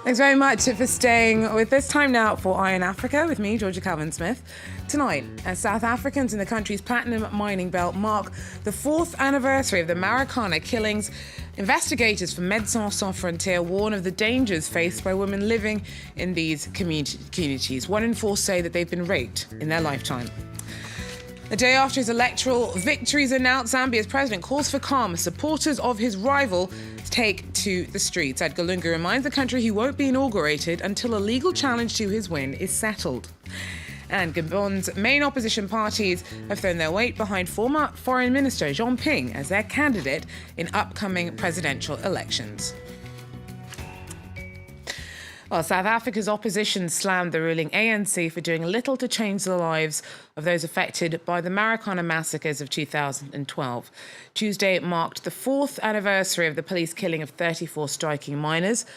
Thanks very much for staying with this time now for Eye on Africa with me, Georgia Calvin-Smith. Tonight, as South Africans in the country's platinum mining belt mark the 4th anniversary of the Marikana killings, investigators from Médecins Sans Frontières warn of the dangers faced by women living in these communities. 1 in 4 say that they've been raped in their lifetime. The day after his electoral victories announced, Zambia's president calls for calm as supporters of his rival take to the streets. Edgar Lungu reminds the country he won't be inaugurated until a legal challenge to his win is settled. And Gabon's main opposition parties have thrown their weight behind former Foreign Minister Jean Ping as their candidate in upcoming presidential elections. Well, South Africa's opposition slammed the ruling ANC for doing little to change the lives of those affected by the Marikana massacres of 2012. Tuesday marked the 4th anniversary of the police killing of 34 striking miners.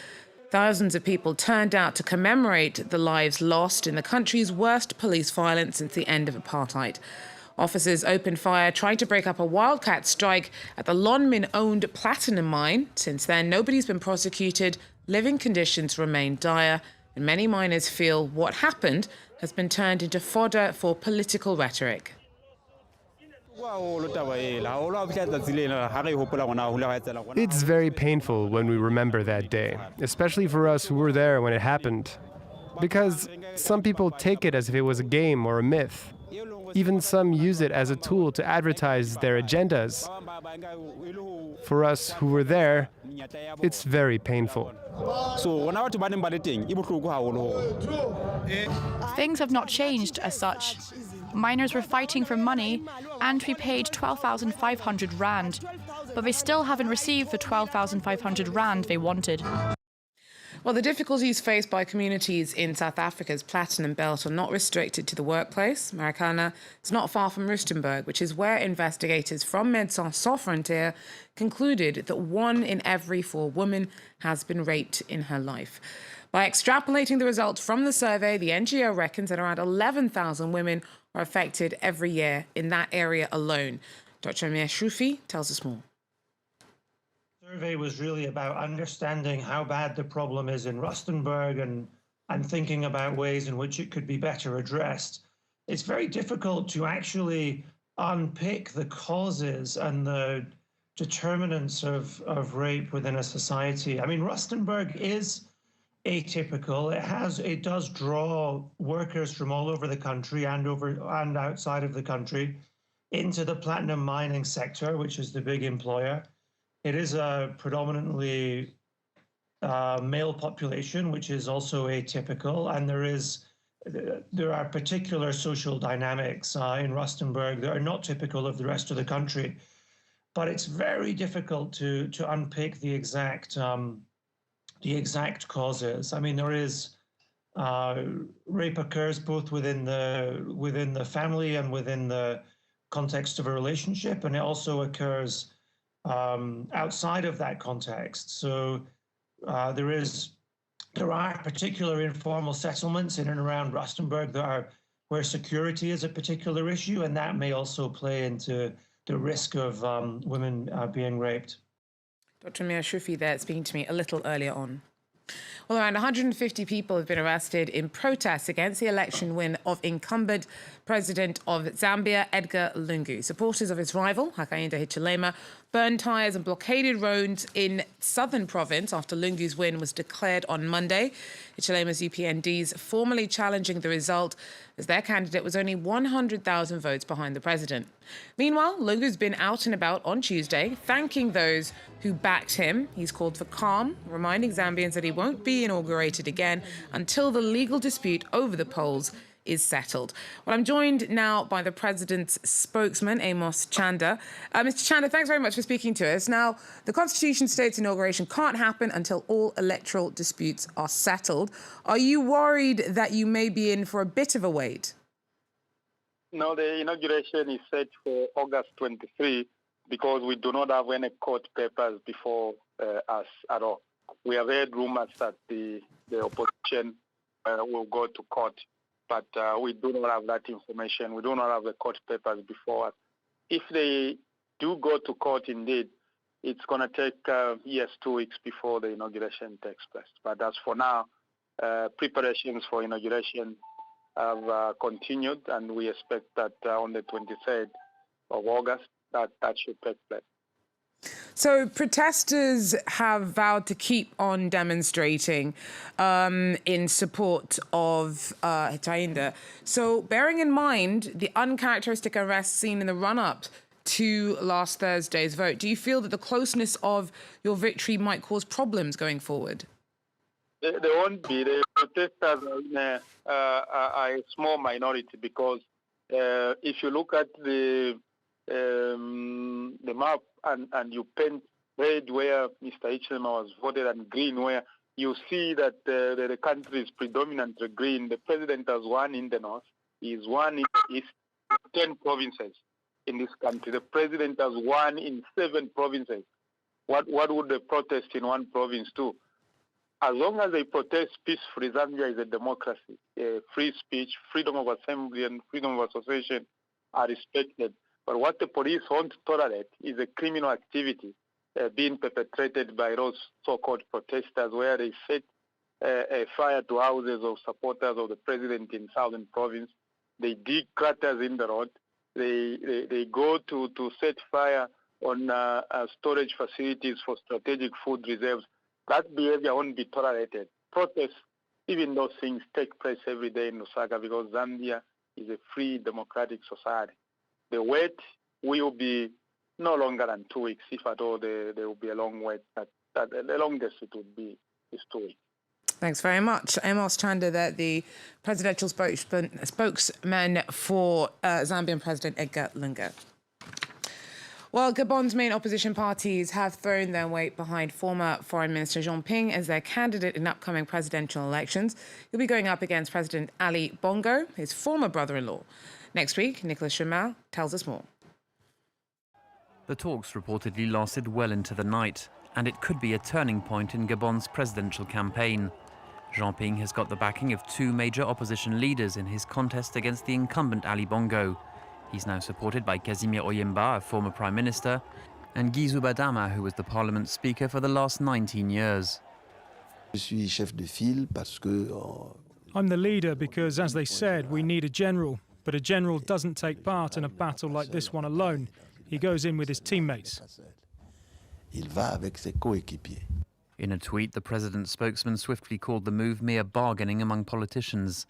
Thousands of people turned out to commemorate the lives lost in the country's worst police violence since the end of apartheid. Officers opened fire trying to break up a wildcat strike at the Lonmin-owned platinum mine. Since then, nobody's been prosecuted. Living conditions remain dire, and many miners feel what happened has been turned into fodder for political rhetoric. It's very painful when we remember that day, especially for us who were there when it happened. Because some people take it as if it was a game or a myth. Even some use it as a tool to advertise their agendas. For us who were there, it's very painful. Things have not changed as such. Miners were fighting for money and we paid 12,500 rand, but they still haven't received the 12,500 rand they wanted. Well, the difficulties faced by communities in South Africa's Platinum Belt are not restricted to the workplace. Marikana is not far from Rustenburg, which is where investigators from Médecins Sans Frontières concluded that 1 in every 4 women has been raped in her life. By extrapolating the results from the survey, the NGO reckons that around 11,000 women are affected every year in that area alone. Dr. Amir Shufi tells us more. The survey was really about understanding how bad the problem is in Rustenburg and thinking about ways in which it could be better addressed. It's very difficult to actually unpick the causes and the determinants of rape within a society. I mean, Rustenburg is atypical. It does draw workers from all over the country and outside of the country into the platinum mining sector, which is the big employer. It is a predominantly male population, which is also atypical, and there are particular social dynamics in Rustenburg that are not typical of the rest of the country. But it's very difficult to unpick the exact causes. I mean, there is rape occurs both within the family and within the context of a relationship, and it also occurs outside of that context. So there are particular informal settlements in and around Rustenburg where security is a particular issue, and that may also play into the risk of women being raped. Dr. Amir Shufi there speaking to me a little earlier on. Well, around 150 people have been arrested in protests against the election win of incumbent president of Zambia, Edgar Lungu. Supporters of his rival, Hakainde Hichilema, burned tyres and blockaded roads in southern province after Lungu's win was declared on Monday. Hichilema's UPNDs formally challenging the result as their candidate was only 100,000 votes behind the president. Meanwhile, Lungu's been out and about on Tuesday, thanking those who backed him. He's called for calm, reminding Zambians that he won't be inaugurated again until the legal dispute over the polls is settled. Well, I'm joined now by the president's spokesman, Amos Chanda. Mr. Chanda, thanks very much for speaking to us. Now, the Constitution states inauguration can't happen until all electoral disputes are settled. Are you worried that you may be in for a bit of a wait? No, the inauguration is set for August 23 because we do not have any court papers before us at all. We have heard rumors that the opposition will go to court, but we do not have that information. We do not have the court papers before us. If they do go to court indeed, it's going to take 2 weeks before the inauguration takes place. But as for now, preparations for inauguration have continued, and we expect that on the 23rd of August, that should take place. So protesters have vowed to keep on demonstrating in support of Hitainde. So bearing in mind the uncharacteristic arrests seen in the run-up to last Thursday's vote, do you feel that the closeness of your victory might cause problems going forward? There won't be. The protesters are a small minority because if you look at the map and you paint red where Mr. Hichilema was voted and green where you see that the country is predominantly green. The president has won in the north. He's won in the east, 10 provinces in this country. The president has won in 7 provinces. What would the protest in one province do? As long as they protest peacefully, Zambia is a democracy. Free speech, freedom of assembly, and freedom of association are respected. But what the police won't tolerate is a criminal activity being perpetrated by those so-called protesters where they set a fire to houses of supporters of the president in southern province. They dig craters in the road. They go to set fire on storage facilities for strategic food reserves. That behavior won't be tolerated. Protests, even those things take place every day in Lusaka because Zambia is a free democratic society. The wait will be no longer than 2 weeks, if at all there will be a long wait. The longest it would be is 2 weeks. Thanks very much. Amos Chanda, the presidential spokesman for Zambian President Edgar Lungu. Well, Gabon's main opposition parties have thrown their weight behind former Foreign Minister Jean Ping as their candidate in upcoming presidential elections. He'll be going up against President Ali Bongo, his former brother-in-law. Next week, Nicolas Chamau tells us more. The talks reportedly lasted well into the night, and it could be a turning point in Gabon's presidential campaign. Jean Ping has got the backing of 2 major opposition leaders in his contest against the incumbent Ali Bongo. He's now supported by Casimir Oyemba, a former prime minister, and Guizou Badama, who was the parliament speaker for the last 19 years. I'm the leader because, as they said, we need a general. But a general doesn't take part in a battle like this one alone. He goes in with his teammates. In a tweet, the president's spokesman swiftly called the move mere bargaining among politicians.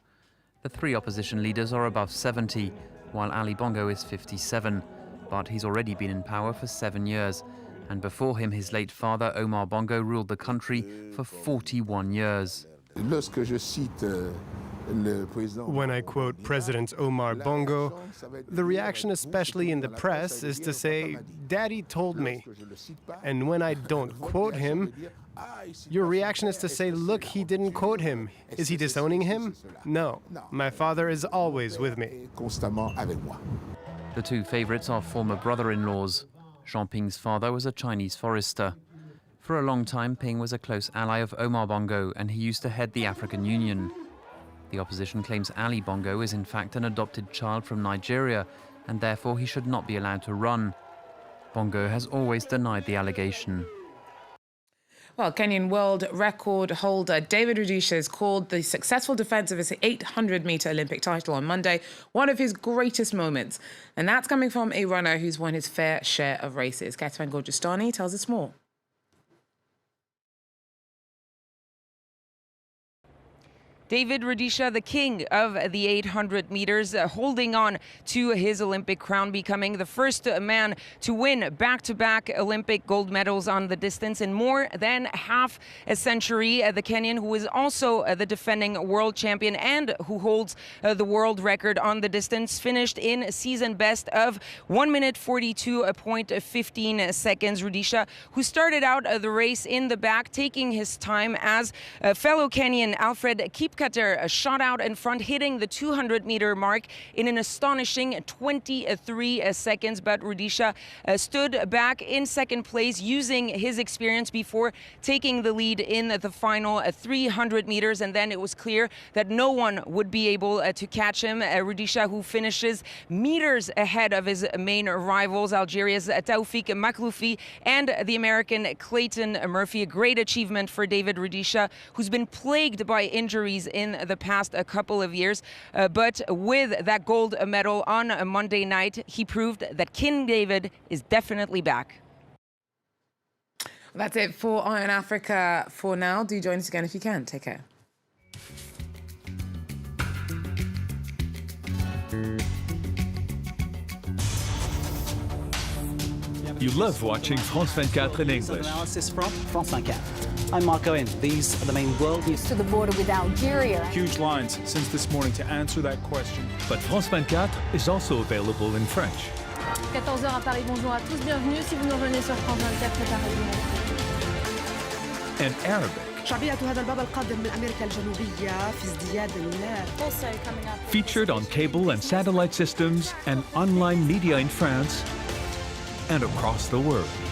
The 3 opposition leaders are above 70, while Ali Bongo is 57. But he's already been in power for 7 years. And before him, his late father, Omar Bongo, ruled the country for 41 years. When I quote President Omar Bongo, the reaction, especially in the press, is to say, "Daddy told me." And when I don't quote him, your reaction is to say, "Look, he didn't quote him." Is he disowning him? No. My father is always with me. The 2 favorites are former brother-in-laws. Jean Ping's father was a Chinese forester. For a long time, Ping was a close ally of Omar Bongo, and he used to head the African Union. The opposition claims Ali Bongo is in fact an adopted child from Nigeria, and therefore he should not be allowed to run. Bongo has always denied the allegation. Well, Kenyan world record holder David Rudisha has called the successful defence of his 800-metre Olympic title on Monday one of his greatest moments. And that's coming from a runner who's won his fair share of races. Katwan Gorjestani tells us more. David Rudisha, the king of the 800 meters, holding on to his Olympic crown, becoming the first man to win back-to-back Olympic gold medals on the distance in more than half a century. The Kenyan, who is also the defending world champion and who holds the world record on the distance, finished in season best of 1 minute 42.15 seconds. Rudisha, who started out the race in the back, taking his time as fellow Kenyan Alfred Kipkemei Topcutter shot out in front, hitting the 200-meter mark in an astonishing 23 seconds. But Rudisha stood back in second place, using his experience before taking the lead in the final 300 meters. And then it was clear that no one would be able to catch him. Rudisha, who finishes meters ahead of his main rivals, Algeria's Taoufik Makhloufi and the American Clayton Murphy. A great achievement for David Rudisha, who's been plagued by injuries in the past couple of years. But with that gold medal on Monday night, he proved that King David is definitely back. That's it for Iron Africa for now. Do join us again if you can. Take care. You love watching France 24 in English. Analysis from France 24. I'm Mark Owen. These are the main world news. To the border with Algeria. Huge lines since this morning to answer that question. But France 24 is also available in French. 14h à Paris, bonjour à tous, bienvenue si vous nous revenez sur France 24 Paris. And Arabic. شعبية هذا الباب القادم من أمريكا الجنوبية في ازدياد Also coming up. Featured on cable and satellite systems and online media in France and across the world.